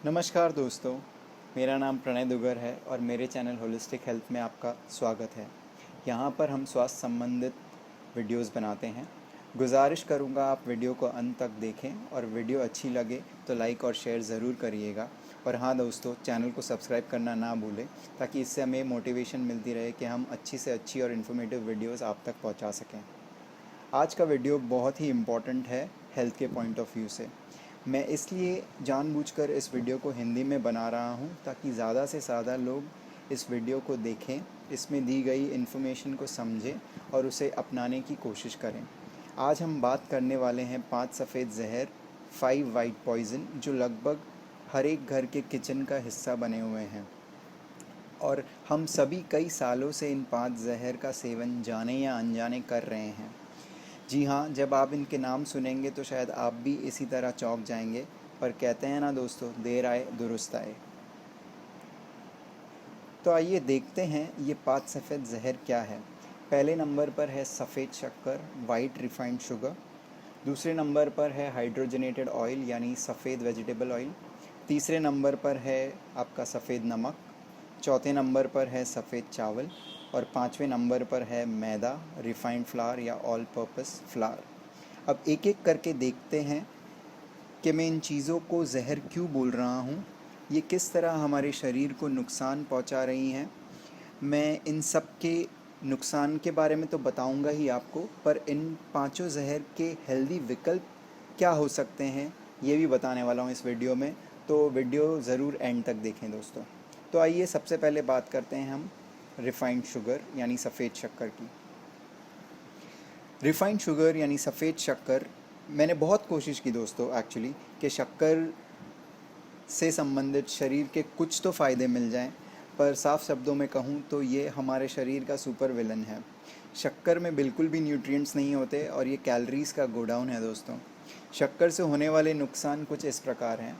नमस्कार दोस्तों, मेरा नाम प्रणय दुगर है और मेरे चैनल होलिस्टिक हेल्थ में आपका स्वागत है। यहाँ पर हम स्वास्थ्य संबंधित वीडियोस बनाते हैं। गुजारिश करूँगा आप वीडियो को अंत तक देखें और वीडियो अच्छी लगे तो लाइक और शेयर ज़रूर करिएगा। और हाँ दोस्तों, चैनल को सब्सक्राइब करना ना भूलें ताकि इससे हमें मोटिवेशन मिलती रहे कि हम अच्छी से अच्छी और इन्फॉर्मेटिव वीडियोज़ आप तक पहुँचा सकें। आज का वीडियो बहुत ही इम्पॉर्टेंट है हेल्थ के पॉइंट ऑफ व्यू से। मैं इसलिए जानबूझकर इस वीडियो को हिंदी में बना रहा हूँ ताकि ज़्यादा से ज़्यादा लोग इस वीडियो को देखें, इसमें दी गई इन्फॉर्मेशन को समझें और उसे अपनाने की कोशिश करें। आज हम बात करने वाले हैं 5 सफ़ेद जहर, 5 वाइट पॉइज़न, जो लगभग हर एक घर के किचन का हिस्सा बने हुए हैं और हम सभी कई सालों से इन 5 जहर का सेवन जाने या अनजाने कर रहे हैं। जी हाँ, जब आप इनके नाम सुनेंगे तो शायद आप भी इसी तरह चौंक जाएंगे, पर कहते हैं ना दोस्तों, देर आए दुरुस्त आए। तो आइए देखते हैं ये 5 सफ़ेद जहर क्या है। पहले नंबर पर है सफ़ेद शक्कर, वाइट रिफाइंड शुगर। दूसरे नंबर पर है हाइड्रोजनेटेड ऑयल यानी सफ़ेद वेजिटेबल ऑयल। तीसरे नंबर पर है आपका सफ़ेद नमक। चौथे नंबर पर है सफ़ेद चावल और पाँचवें नंबर पर है मैदा, रिफाइंड फ्लावर या ऑल पर्पस फ्लावर। अब एक एक करके देखते हैं कि मैं इन चीज़ों को जहर क्यों बोल रहा हूँ, ये किस तरह हमारे शरीर को नुकसान पहुँचा रही हैं। मैं इन सब के नुकसान के बारे में तो बताऊँगा ही आपको, पर इन पांचों जहर के हेल्दी विकल्प क्या हो सकते हैं ये भी बताने वाला हूँ इस वीडियो में। तो वीडियो ज़रूर एंड तक देखें दोस्तों। तो आइए सबसे पहले बात करते हैं हम रिफाइंड शुगर यानी सफ़ेद शक्कर की। रिफाइंड शुगर यानी सफ़ेद शक्कर, मैंने बहुत कोशिश की दोस्तों एक्चुअली कि शक्कर से संबंधित शरीर के कुछ तो फ़ायदे मिल जाएं, पर साफ शब्दों में कहूँ तो ये हमारे शरीर का सुपर विलन है। शक्कर में बिल्कुल भी न्यूट्रिएंट्स नहीं होते और ये कैलोरीज़ का गोडाउन है दोस्तों। शक्कर से होने वाले नुकसान कुछ इस प्रकार हैं।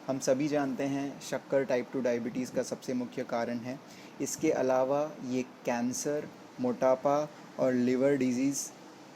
हम सभी जानते हैं शक्कर टाइप 2 डायबिटीज़ का सबसे मुख्य कारण है। इसके अलावा ये कैंसर, मोटापा और लिवर डिजीज़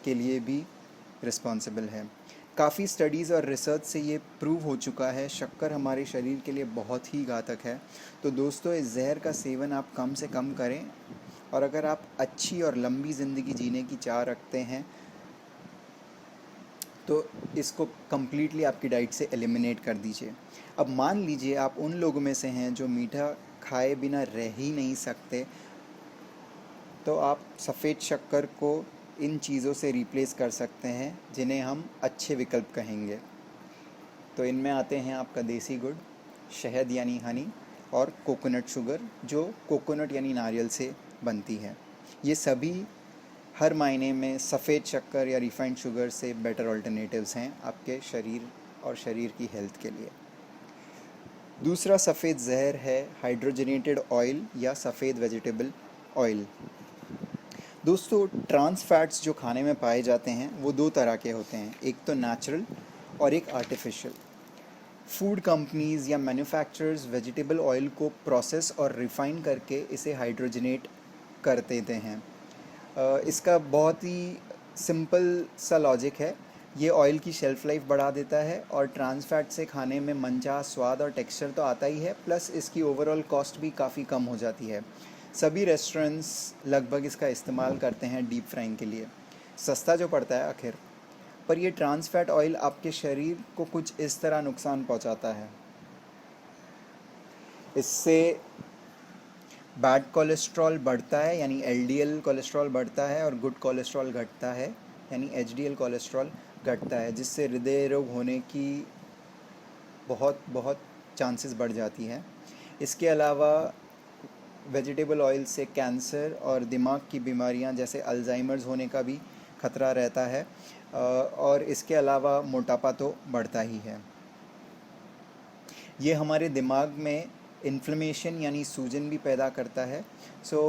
के लिए भी रिस्पॉन्सिबल है। काफ़ी स्टडीज़ और रिसर्च से ये प्रूव हो चुका है शक्कर हमारे शरीर के लिए बहुत ही घातक है। तो दोस्तों, इस जहर का सेवन आप कम से कम करें और अगर आप अच्छी और लंबी ज़िंदगी जीने की चाह रखते हैं तो इसको कम्प्लीटली आपकी डाइट से एलिमिनेट कर दीजिए। अब मान लीजिए आप उन लोगों में से हैं जो मीठा खाए बिना रह ही नहीं सकते, तो आप सफ़ेद शक्कर को इन चीज़ों से रिप्लेस कर सकते हैं जिन्हें हम अच्छे विकल्प कहेंगे। तो इनमें आते हैं आपका देसी गुड़, शहद यानी हनी और कोकोनट शुगर जो कोकोनट यानी नारियल से बनती है। ये सभी हर मायने में सफ़ेद शक्कर या रिफाइंड शुगर से बेटर ऑल्टरनेटिव्स हैं आपके शरीर और शरीर की हेल्थ के लिए। दूसरा सफ़ेद जहर है हाइड्रोजनेटेड ऑयल या सफ़ेद वेजिटेबल ऑयल। दोस्तों, ट्रांस फैट्स जो खाने में पाए जाते हैं वो दो तरह के होते हैं, एक तो नेचुरल और एक आर्टिफिशियल। फूड कंपनीज़ या मैन्युफैक्चरर्स वेजिटेबल ऑयल को प्रोसेस और रिफ़ाइन करके इसे हाइड्रोजनेट कर देते हैं। इसका बहुत ही सिंपल सा लॉजिक है। ये ऑयल की शेल्फ़ लाइफ बढ़ा देता है और ट्रांस फैट से खाने में मनचाहा स्वाद और टेक्सचर तो आता ही है, प्लस इसकी ओवरऑल कॉस्ट भी काफ़ी कम हो जाती है। सभी रेस्टोरेंट्स लगभग इसका इस्तेमाल करते हैं डीप फ्राइंग के लिए। सस्ता जो पड़ता है आखिर, पर ये ट्रांस फैट ऑयल आपके शरीर को कुछ इस तरह नुकसान पहुंचाता है। इससे बैड कोलेस्ट्रॉल बढ़ता है यानी एलडीएल कोलेस्ट्रॉल बढ़ता है और गुड कोलेस्ट्रॉल घटता है यानी एचडीएल कोलेस्ट्रॉल घटता है, जिससे हृदय रोग होने की बहुत बहुत चांसेस बढ़ जाती है। इसके अलावा वेजिटेबल ऑयल से कैंसर और दिमाग की बीमारियां जैसे अल्जाइमर्स होने का भी खतरा रहता है और इसके अलावा मोटापा तो बढ़ता ही है। ये हमारे दिमाग में इन्फ्लेमेशन यानी सूजन भी पैदा करता है। सो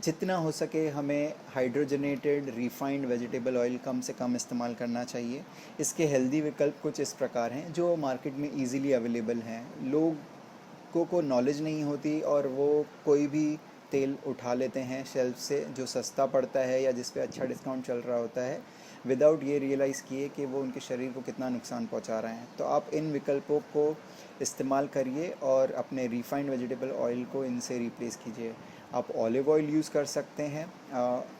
जितना हो सके हमें हाइड्रोजनेटेड रिफाइंड वेजिटेबल ऑयल कम से कम इस्तेमाल करना चाहिए। इसके हेल्दी विकल्प कुछ इस प्रकार हैं जो मार्केट में इजीली अवेलेबल हैं। लोगों को नॉलेज नहीं होती और वो कोई भी तेल उठा लेते हैं शेल्फ से जो सस्ता पड़ता है या जिस पे अच्छा डिस्काउंट चल रहा होता है। विदाउट ये रियलाइज़ किए कि वो उनके शरीर को कितना नुकसान पहुंचा रहे हैं। तो आप इन विकल्पों को इस्तेमाल करिए और अपने रिफाइंड वेजिटेबल ऑयल को इनसे रिप्लेस कीजिए। आप ऑलिव ऑयल यूज़ कर सकते हैं।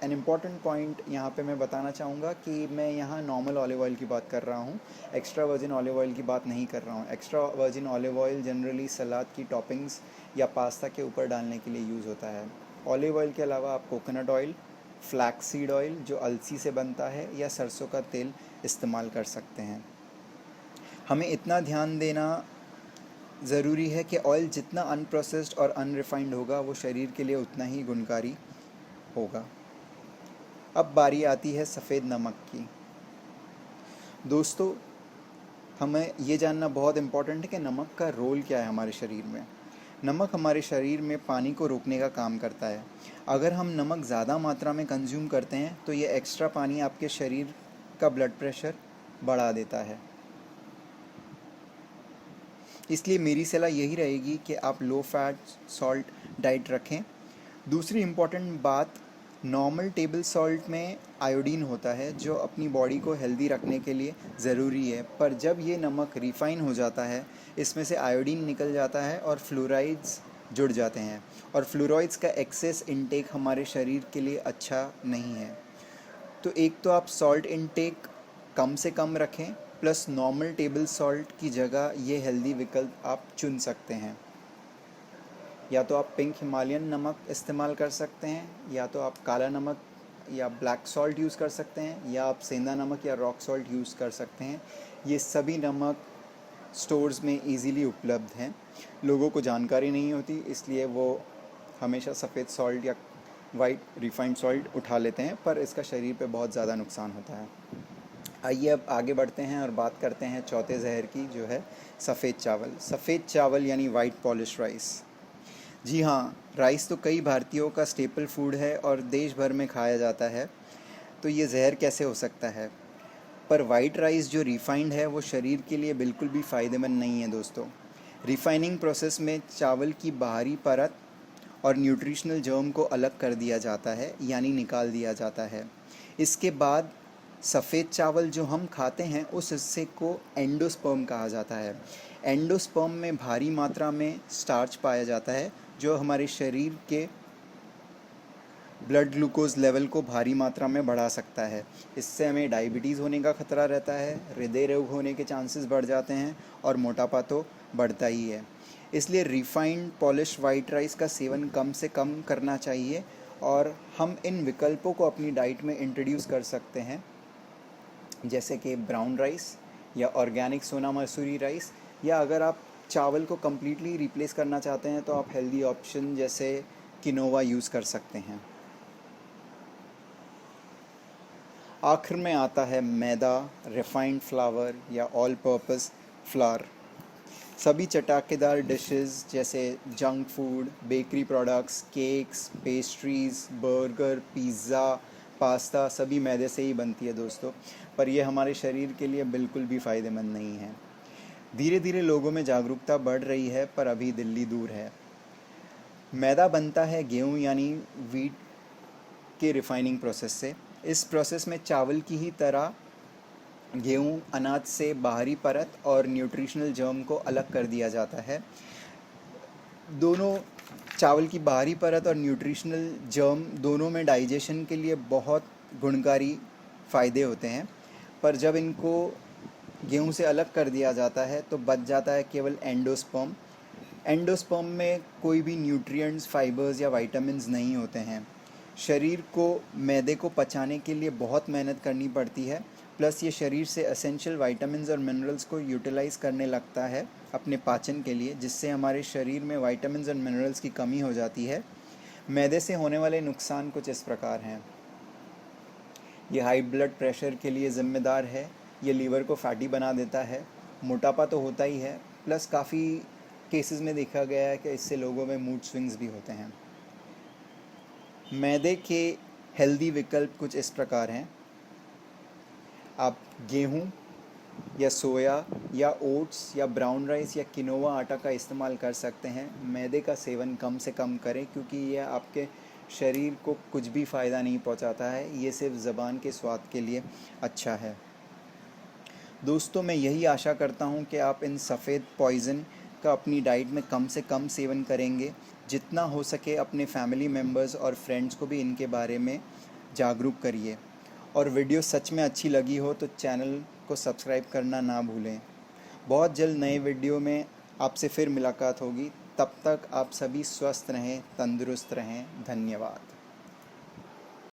एन इम्पॉर्टेंट पॉइंट यहाँ पे मैं बताना चाहूँगा कि मैं यहाँ नॉर्मल ऑलिव ऑयल की बात कर रहा हूँ, एक्स्ट्रा वर्जिन ऑलिव ऑयल की बात नहीं कर रहा हूँ। Extra virgin olive oil generally सलाद की टॉपिंग्स या पास्ता के ऊपर डालने के लिए यूज़ होता है। ऑलिव ऑयल के अलावा आप coconut oil, flax seed oil जो अलसी से बनता है, या सरसों का तेल इस्तेमाल कर सकते हैं। हमें इतना ध्यान देना ज़रूरी है कि ऑयल जितना अनप्रोसेस्ड और अनरिफाइंड होगा वो शरीर के लिए उतना ही गुणकारी होगा। अब बारी आती है सफ़ेद नमक की। दोस्तों, हमें ये जानना बहुत इम्पॉर्टेंट है कि नमक का रोल क्या है हमारे शरीर में। नमक हमारे शरीर में पानी को रोकने का काम करता है। अगर हम नमक ज़्यादा मात्रा में कंज्यूम करते हैं तो ये एक्स्ट्रा पानी आपके शरीर का ब्लड प्रेशर बढ़ा देता है। इसलिए मेरी सलाह यही रहेगी कि आप लो फैट सॉल्ट डाइट रखें। दूसरी इम्पॉर्टेंट बात, नॉर्मल टेबल सॉल्ट में आयोडीन होता है जो अपनी बॉडी को हेल्दी रखने के लिए ज़रूरी है, पर जब ये नमक रिफ़ाइन हो जाता है इसमें से आयोडीन निकल जाता है और फ्लोराइड्स जुड़ जाते हैं, और फ्लोराइड्स का एक्सेस इनटेक हमारे शरीर के लिए अच्छा नहीं है। तो एक तो आप सॉल्ट इनटेक कम से कम रखें, प्लस नॉर्मल टेबल सॉल्ट की जगह ये हेल्दी विकल्प आप चुन सकते हैं। या तो आप पिंक हिमालयन नमक इस्तेमाल कर सकते हैं, या तो आप काला नमक या ब्लैक सॉल्ट यूज़ कर सकते हैं, या आप सेंधा नमक या रॉक सॉल्ट यूज़ कर सकते हैं। ये सभी नमक स्टोर्स में इजीली उपलब्ध हैं। लोगों को जानकारी नहीं होती, इसलिए वो हमेशा सफ़ेद सॉल्ट या वाइट रिफाइंड सॉल्ट उठा लेते हैं, पर इसका शरीर पे बहुत ज़्यादा नुकसान होता है। आइए अब आगे बढ़ते हैं और बात करते हैं चौथे जहर की, जो है सफ़ेद चावल। सफ़ेद चावल यानी वाइट पॉलिश राइस। जी हाँ, राइस तो कई भारतीयों का स्टेपल फूड है और देश भर में खाया जाता है। तो ये जहर कैसे हो सकता है? पर वाइट राइस जो रिफाइंड है वो शरीर के लिए बिल्कुल भी फ़ायदेमंद नहीं है दोस्तों। रिफाइनिंग प्रोसेस में चावल की बाहरी परत और न्यूट्रिशनल जर्म को अलग कर दिया जाता है, यानी निकाल दिया जाता है। इसके बाद सफ़ेद चावल जो हम खाते हैं उस हिस्से को एंडोस्पर्म कहा जाता है। एंडोस्पर्म में भारी मात्रा में स्टार्च पाया जाता है जो हमारे शरीर के ब्लड ग्लूकोज लेवल को भारी मात्रा में बढ़ा सकता है। इससे हमें डायबिटीज़ होने का खतरा रहता है, हृदय रोग होने के चांसेस बढ़ जाते हैं, और मोटापा तो बढ़ता ही है। इसलिए रिफाइंड पॉलिश वाइट राइस का सेवन कम से कम करना चाहिए, और हम इन विकल्पों को अपनी डाइट में इंट्रोड्यूस कर सकते हैं, जैसे कि ब्राउन राइस या ऑर्गेनिक सोना मसूरी राइस, या अगर आप चावल को कम्प्लीटली रिप्लेस करना चाहते हैं तो आप हेल्दी ऑप्शन जैसे किनोवा यूज़ कर सकते हैं। आखिर में आता है मैदा, रिफाइंड फ्लावर या ऑल पर्पस फ्लावर। सभी चटाकेदार डिशेस जैसे junk food, bakery products, cakes, pastries, burger, pizza, pasta सभी मैदे से ही बनती है दोस्तों, पर यह हमारे शरीर के लिए बिल्कुल भी फ़ायदेमंद नहीं है। धीरे धीरे लोगों में जागरूकता बढ़ रही है, पर अभी दिल्ली दूर है। मैदा बनता है गेहूँ यानी वीट के रिफाइनिंग प्रोसेस से। इस प्रोसेस में चावल की ही तरह गेहूँ अनाज से बाहरी परत और न्यूट्रिशनल जर्म को अलग कर दिया जाता है। दोनों, चावल की बाहरी परत और न्यूट्रिशनल जर्म दोनों में डाइजेशन के लिए बहुत गुणकारी फ़ायदे होते हैं, पर जब इनको गेहूँ से अलग कर दिया जाता है तो बच जाता है केवल एंडोस्पर्म। एंडोस्पर्म में कोई भी न्यूट्रिएंट्स, फाइबर्स या विटामिन्स नहीं होते हैं। शरीर को मैदे को पचाने के लिए बहुत मेहनत करनी पड़ती है, प्लस ये शरीर से एसेंशियल विटामिन्स और मिनरल्स को यूटिलाइज़ करने लगता है अपने पाचन के लिए, जिससे हमारे शरीर में विटामिन्स और मिनरल्स की कमी हो जाती है। मैदे से होने वाले नुकसान कुछ इस प्रकार हैं। ये हाई ब्लड प्रेशर के लिए ज़िम्मेदार है, ये लीवर को फैटी बना देता है, मोटापा तो होता ही है, प्लस काफ़ी केसेस में देखा गया है कि इससे लोगों में मूड स्विंग्स भी होते हैं। मैदे के हेल्दी विकल्प कुछ इस प्रकार हैं। आप गेहूँ या सोया या ओट्स या ब्राउन राइस या किनोवा आटा का इस्तेमाल कर सकते हैं। मैदे का सेवन कम से कम करें, क्योंकि यह आपके शरीर को कुछ भी फ़ायदा नहीं पहुंचाता है, ये सिर्फ ज़बान के स्वाद के लिए अच्छा है। दोस्तों, मैं यही आशा करता हूँ कि आप इन सफ़ेद पॉइज़न का अपनी डाइट में कम से कम सेवन करेंगे। जितना हो सके अपने फैमिली मेम्बर्स और फ्रेंड्स को भी इनके बारे में जागरूक करिए। और वीडियो सच में अच्छी लगी हो तो चैनल को सब्सक्राइब करना ना भूलें। बहुत जल्द नए वीडियो में आपसे फिर मुलाकात होगी। तब तक आप सभी स्वस्थ रहें, तंदुरुस्त रहें। धन्यवाद।